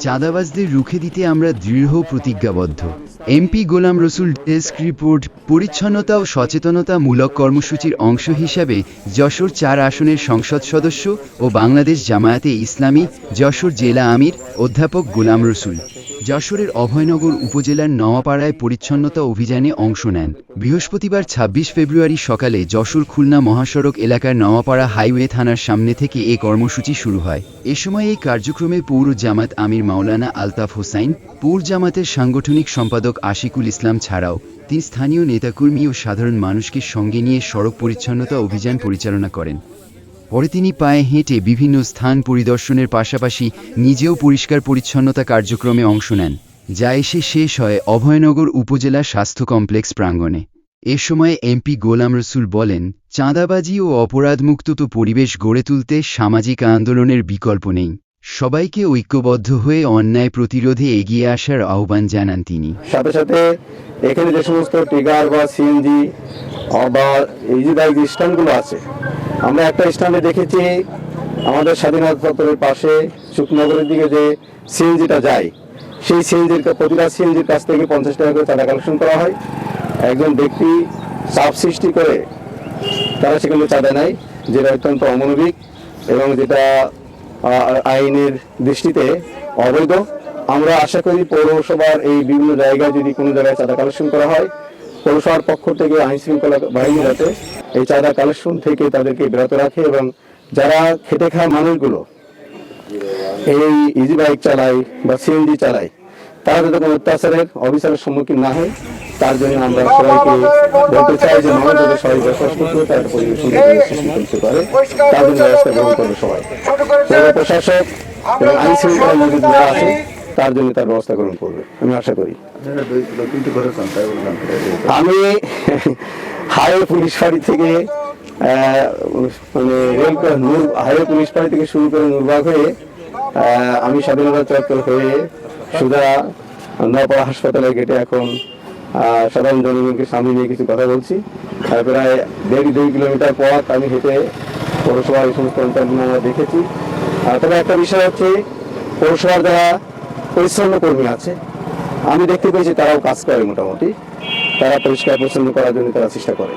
চাঁদাবাজদের রুখে দিতে আমরা দৃঢ় প্রতিজ্ঞাবদ্ধ। এমপি গোলাম রসুল ডেস্ক রিপোর্ট। পরিচ্ছন্নতা ও সচেতনতামূলক কর্মসূচির অংশ হিসাবে যশোর ৪ আসনের সংসদ সদস্য ও বাংলাদেশ জামায়াতে ইসলামী যশোর জেলা আমির অধ্যাপক গোলাম রসুল যশোরের অভয়নগর উপজেলার নওয়াপাড়ায় পরিচ্ছন্নতা অভিযানে অংশ নেন। বৃহস্পতিবার ২৬ ফেব্রুয়ারি সকালে যশোর খুলনা মহাসড়ক এলাকার নওয়াপাড়া হাইওয়ে থানার সামনে থেকে এ কর্মসূচি শুরু হয়। এ সময় এই কার্যক্রমে পৌর জামাত আমির মাওলানা আলতাফ হোসাইন, পৌর জামাতের সাংগঠনিক সম্পাদক আশিকুল ইসলাম ছাড়াও তিনি স্থানীয় নেতাকর্মী ও সাধারণ মানুষকে সঙ্গে নিয়ে সড়ক পরিচ্ছন্নতা অভিযান পরিচালনা করেন। পরে তিনি পায়ে হেঁটে বিভিন্ন স্থান পরিদর্শনের পাশাপাশি নিজেও পরিষ্কার পরিচ্ছন্নতা কার্যক্রমে অংশ নেন, যা এসে শেষ হয় অভয়নগর উপজেলা স্বাস্থ্য কমপ্লেক্স প্রাঙ্গণে। এ সময় এমপি গোলাম রসুল বলেন, চাঁদাবাজি ও অপরাধমুক্ত পরিবেশ গড়ে তুলতে সামাজিক আন্দোলনের বিকল্প নেই। সবাইকে ঐক্যবদ্ধ হয়ে অন্যায় প্রতিরোধে এগিয়ে আসার আহ্বান জানান তিনি। সাথে সাথে এখানে যে সমস্ত টিগার বা সিএনজি বা ইজি বাইক স্ট্যান্ডগুলো আছে, আমরা একটা স্ট্যান্ডে দেখেছি আমাদের স্বাধীনতা চত্বরের পাশে শুকনগরের দিকে যে সিএনজিটা যায়, সেই সিএনজির প্রতিটা সিএনজির কাছ থেকে 50 টাকা করে চাঁদা কালেকশন করা হয়। একজন ব্যক্তি চাপ সৃষ্টি করে তারা সেখানে চাঁদা নেয়, যেটা অত্যন্ত অমানবিক এবং যেটা আইনের দৃষ্টিতে অবৈধ। আমরা আশা করি পৌরসভার এই বিভিন্ন জায়গায় যদি কোনো জায়গায় চাঁদা কালেকশন করা হয়, পৌরসভার পক্ষ থেকে আইন শৃঙ্খলা বাহিনী যাতে এই চাঁদা কালেকশন থেকে তাদেরকে বিরত রাখে এবং যারা খেটে খায় মানুষগুলো এই ইজি বাইক চালায় বা সিএনজি চালায়, তারা যাতে কোনো অত্যাচারের অবিচারের সম্মুখীন না হয়, তার জন্য আমরা সবাইকে বলতে চাই যে মানুষ যাতে সবাই বসবাস করতে তার পরিবেশ সৃষ্টি করতে পারে, তার জন্য ব্যবস্থা গ্রহণ করবে সবাই। পৌর প্রশাসক এবং আইন শৃঙ্খলা নিয়োজিত যারা আছে তার জন্য তার ব্যবস্থা গ্রহণ করবে, আমি আশা করি। আমি হাইওয়ে পুলিশ ফাঁড়ি থেকে মানে হাইওয়ে পুলিশ ফাঁড়ি থেকে শুরু করে নূরবাগ হয়ে আমি স্বাধীনতা চত্বর হয়ে সুধা নওয়াপাড়া হাসপাতালের গেটে এখন সাধারণ জনগণকে সামনে নিয়ে কিছু কথা বলছি। প্রায় 1.5-2 কিলোমিটার পথ আমি হেঁটে পৌরসভার এই সমস্ত অঞ্চলগুলো আমরা দেখেছি। তবে একটা বিষয় হচ্ছে, পৌরসভার যারা পরিচ্ছন্ন কর্মী আছে আমি দেখতে পেয়েছি তারাও কাজ করে, মোটামুটি তারা পরিষ্কার পরিচ্ছন্ন করার জন্য তারা চেষ্টা করে।